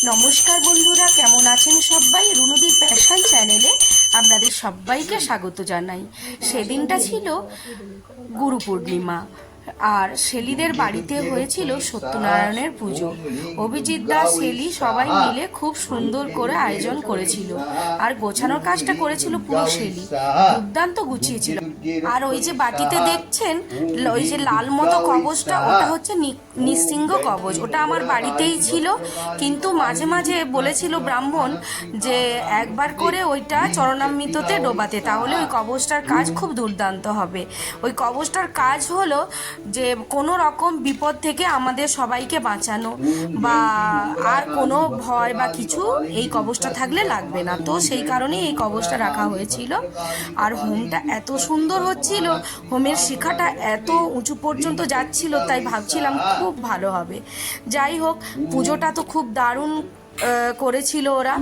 নমস্কার বন্ধুরা, কেমন আছেন সবাই? রুনুদির প্যাশন চ্যানেলে আপনাদের সবাইকে স্বাগত জানাই। সেদিনটা ছিল গুরু পূর্ণিমা, আর শেলিদের বাড়িতে হয়েছিল সত্যনারায়ণের পুজো। অভিজিৎ দাস, শেলি সবাই মিলে খুব সুন্দর করে আয়োজন করেছিল, আর গোছানোর কাজটা করেছিল পুরো শেলি, দুর্দান্ত গুছিয়েছিল। আর ওই যে বাটিতে দেখছেন, ওই যে লাল মতো কবচটা, ওটা হচ্ছে নৃসিংহ কবচ। ওটা আমার বাড়িতেই ছিল, কিন্তু মাঝে মাঝে বলেছিল ব্রাহ্মণ যে একবার করে ওইটা চরণামৃততে ডোবাতে, তাহলে ওই কবচটার কাজ খুব দুর্দান্ত হবে। ওই কবচটার কাজ হলো যে কোনো রকম বিপদ থেকে আমাদের সবাইকে বাঁচানো, বা আর কোনো ভয় বা কিছু এই কবচটা থাকলে লাগবে না। তো সেই কারণেই এই কবচটা রাখা হয়েছিল। আর হোমটা এত সুন্দর হচ্ছিল, হোমের শিখাটা এত উঁচু পর্যন্ত যাচ্ছিল, তাই ভাবছিলাম খুব ভালো হবে। যাই হোক, পুজোটা তো খুব দারুণ করেছিল ওরা।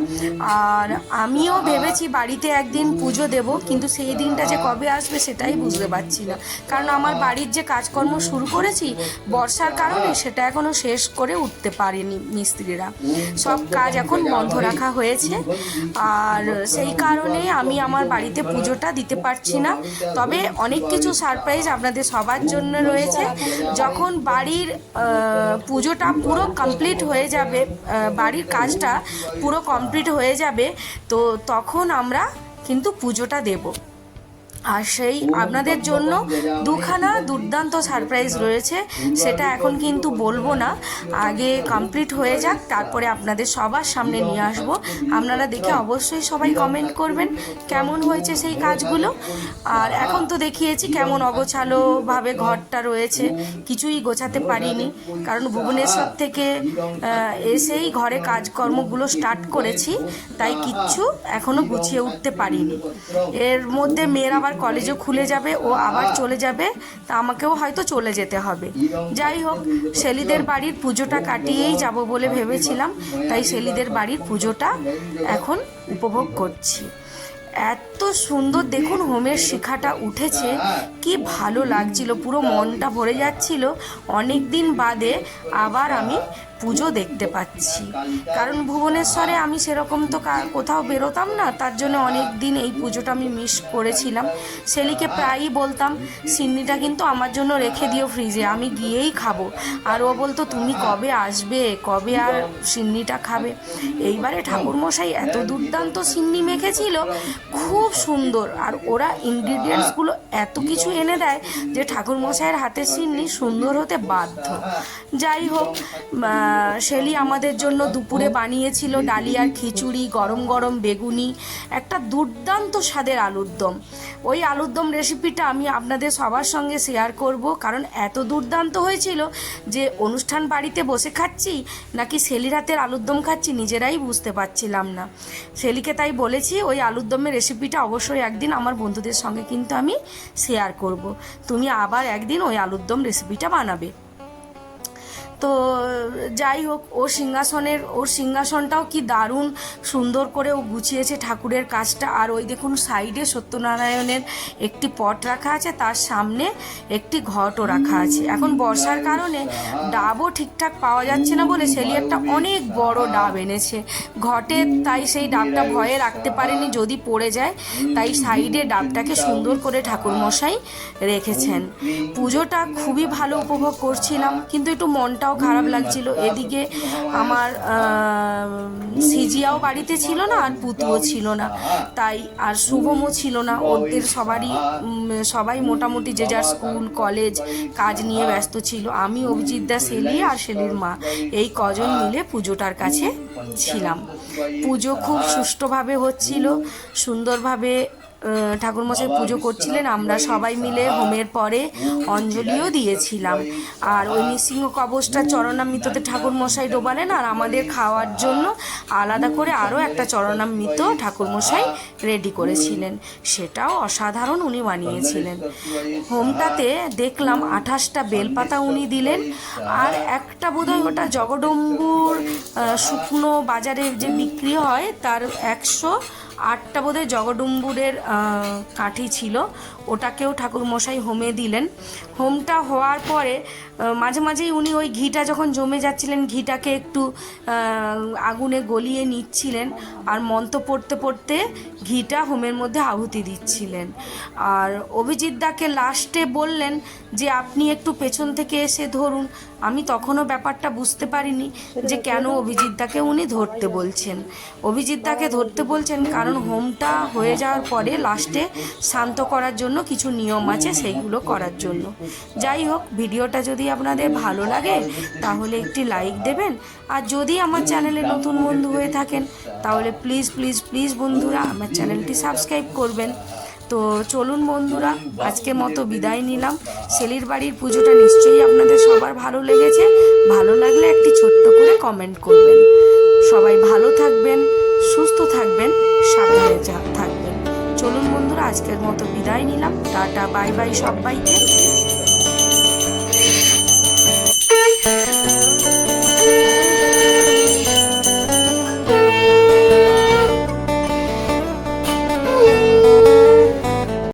আর আমিও ভেবেছি বাড়িতে একদিন পুজো দেব, কিন্তু সেই দিনটা যে কবে আসবে সেটাই বুঝতে পারছি না। কারণ আমার বাড়ির যে কাজকর্ম শুরু করেছি বর্ষার কারণে, সেটা এখনও শেষ করে উঠতে পারেনি মিস্ত্রিরা। সব কাজ এখন বন্ধ রাখা হয়েছে, আর সেই কারণে আমি আমার বাড়িতে পুজোটা দিতে পারছি না। তবে অনেক কিছু সারপ্রাইজ আপনাদের সবার জন্য রয়েছে। যখন বাড়ির পুজোটা পুরো কমপ্লিট হয়ে যাবে, বাড়ির কাজটা পুরো কমপ্লিট হয়ে যাবে, তো তখন আমরা কিন্তু পুজোটা দেব। আর সেই আপনাদের জন্য দুখানা দুর্দান্ত সারপ্রাইজ রয়েছে, সেটা এখন কিন্তু বলবো না, আগে কমপ্লিট হয়ে যাক, তারপরে আপনাদের সবার সামনে নিয়ে আসবো। আপনারা দেখে অবশ্যই সবাই কমেন্ট করবেন কেমন হয়েছে সেই কাজগুলো। আর এখন তো দেখিয়েছি কেমন অগোছালোভাবে ঘরটা রয়েছে, কিছুই গোছাতে পারিনি, কারণ ভুবনেশ্বর থেকে এসেই ঘরে কাজকর্মগুলো স্টার্ট করেছি, তাই কিচ্ছু এখনও গুছিয়ে উঠতে পারিনি। এর মধ্যে মেয়ের আবার কলেজও খুলে যাবে, ও আবার চলে যাবে, তা আমাকেও হয়তো চলে যেতে হবে। যাই হোক, শেলিদের বাড়ির পুজোটা কাটিয়েই যাব বলে ভেবেছিলাম, তাই শেলিদের বাড়ির পুজোটা এখন উপভোগ করছি। এত সুন্দর দেখুন হোমের শিখাটা উঠেছে, কি ভালো লাগছিল, পুরো মনটা ভরে যাচ্ছিল। অনেক দিন বাদে আবার আমি পুজো দেখতে পাচ্ছি, কারণ ভুবনেশ্বরে আমি সেরকম তো কোথাও বেরোতাম না, তার জন্য অনেক দিন এই পুজোটা আমি মিস করেছিলাম। শেলিকে প্রায়ই বলতাম সিন্নিটা কিন্তু আমার জন্য রেখে দিও ফ্রিজে, আমি গিয়েই খাবো। আর ও বলতো তুমি কবে আসবে, কবে আর সিন্নিটা খাবে। এইবারে ঠাকুরমশাই এত দুর্দান্ত সিন্নি মেখেছিল, খুব সুন্দর। আর ওরা ইনগ্রিডিয়েন্টসগুলো এত কিছু এনে দেয় যে ঠাকুরমশাইয়ের হাতের সিন্নি সুন্দর হতে বাধ্য। যাই হোক, শেলি আমাদের জন্য দুপুরে বানিয়েছিল ডালিয়ার খিচুড়ি, গরম গরম বেগুনি, একটা দুর্দান্ত স্বাদের আলুর দম। ওই আলুর দম রেসিপিটা আমি আপনাদের সবার সঙ্গে শেয়ার করব, কারণ এত দুর্দান্ত হয়েছিল যে অনুষ্ঠান বাড়িতে বসে খাচ্ছি নাকি শেলির হাতের আলুর দম খাচ্ছি নিজেরাই বুঝতে পারছিলাম না। শেলিকে তাই বলেছি ওই আলুর দমের রেসিপিটা অবশ্যই একদিন আমার বন্ধুদের সঙ্গে কিন্তু আমি শেয়ার করব, তুমি আবার একদিন ওই আলুর দম রেসিপিটা বানাবে। তো যাই হোক, ওর সিংহাসনটাও কি দারুণ সুন্দর করে ও গুছিয়েছে ঠাকুরের কাজটা। আর ওই দেখুন সাইডে সত্যনারায়ণের একটি পট রাখা আছে, তার সামনে একটি ঘটও রাখা আছে। এখন বর্ষার কারণে ডাবও ঠিকঠাক পাওয়া যাচ্ছে না বলে শেলি একটা অনেক বড় ডাব এনেছে ঘটে, তাই সেই ডাবটা ভয়ে রাখতে পারেনি যদি পড়ে যায়, তাই সাইডে ডাবটাকে সুন্দর করে ঠাকুরমশাই রেখেছেন। পুজোটা খুবই ভালো উপভোগ করছিলাম, কিন্তু একটু মনটাও খারাপ লাগছিল। এদিকে আমার সিজিয়াও বাড়িতে ছিল না, আর পুতুও ছিল না, তাই আর শুভমও ছিল না। ওদের সবাই মোটামুটি যে যার স্কুল কলেজ কাজ নিয়ে ব্যস্ত ছিল। আমি, অভিজিৎ দা, শেলি আর শেলির মা, এই কজন মিলে পুজোটার কাছে ছিলাম। পুজো খুব সুষ্ঠুভাবে হচ্ছিল, সুন্দরভাবে ঠাকুরমশাই পুজো করছিলেন। আমরা সবাই মিলে হোমের পরে অঞ্জলিও দিয়েছিলাম। আর ওই নৃসিংহ কবচটা চরণামৃততে ঠাকুরমশাই ডোবালেন, আর আমাদের খাওয়ার জন্য আলাদা করে আরও একটা চরণামৃত ঠাকুরমশাই রেডি করেছিলেন, সেটাও অসাধারণ উনি বানিয়েছিলেন। হোমটাতে দেখলাম 28টা বেলপাতা উনি দিলেন, আর একটা বোধহয় ওটা জগডম্বুর শুকনো বাজারে যে বিক্রি হয় তার 100 8টা বোধহয় জগডুম্বুরের কাঠি ছিল, ওটাকেও ঠাকুরমশাই হোমে দিলেন। হোমটা হওয়ার পরে মাঝে মাঝেই উনি ওই ঘিটা যখন জমে যাচ্ছিলেন ঘিটাকে একটু আগুনে গলিয়ে নিচ্ছিলেন আর মন্ত্র পড়তে পড়তে ঘিটা হোমের মধ্যে আহুতি দিচ্ছিলেন। আর অভিজিৎ দাকে লাস্টে বললেন যে আপনি একটু পেছন থেকে এসে ধরুন। আমি তখনও ব্যাপারটা বুঝতে পারিনি যে কেন অভিজিৎ দাকে উনি ধরতে বলছেন। অভিজিৎ দাকে ধরতে বলছেন কারণ হোমটা হয়ে যাওয়ার পরে লাস্টে শান্ত করার জন্য কিছু নিয়ম আছে, সেইগুলো করার জন্য। যাই হোক, ভিডিওটা যদি আপনাদের ভালো লাগে তাহলে একটি লাইক দেবেন, আর যদি আমার চ্যানেলে নতুন বন্ধু হয়ে থাকেন তাহলে প্লিজ প্লিজ প্লিজ বন্ধুরা আমার চ্যানেলটি সাবস্ক্রাইব করবেন। তো চলুন বন্ধুরা, আজকের মতো বিদায় নিলাম। শেলির বাড়ির পুজোটা নিশ্চয়ই আপনাদের সবার ভালো লেগেছে। ভালো লাগলে একটি ছোট্ট করে কমেন্ট করবেন। সবাই ভালো থাকবেন, সুস্থ থাকবেন, সাবধানে থাকবেন। চলুন বন্ধুরা, আজকের মতো বিদায় নিলাম। টাটা, বাই বাই সবাইকে।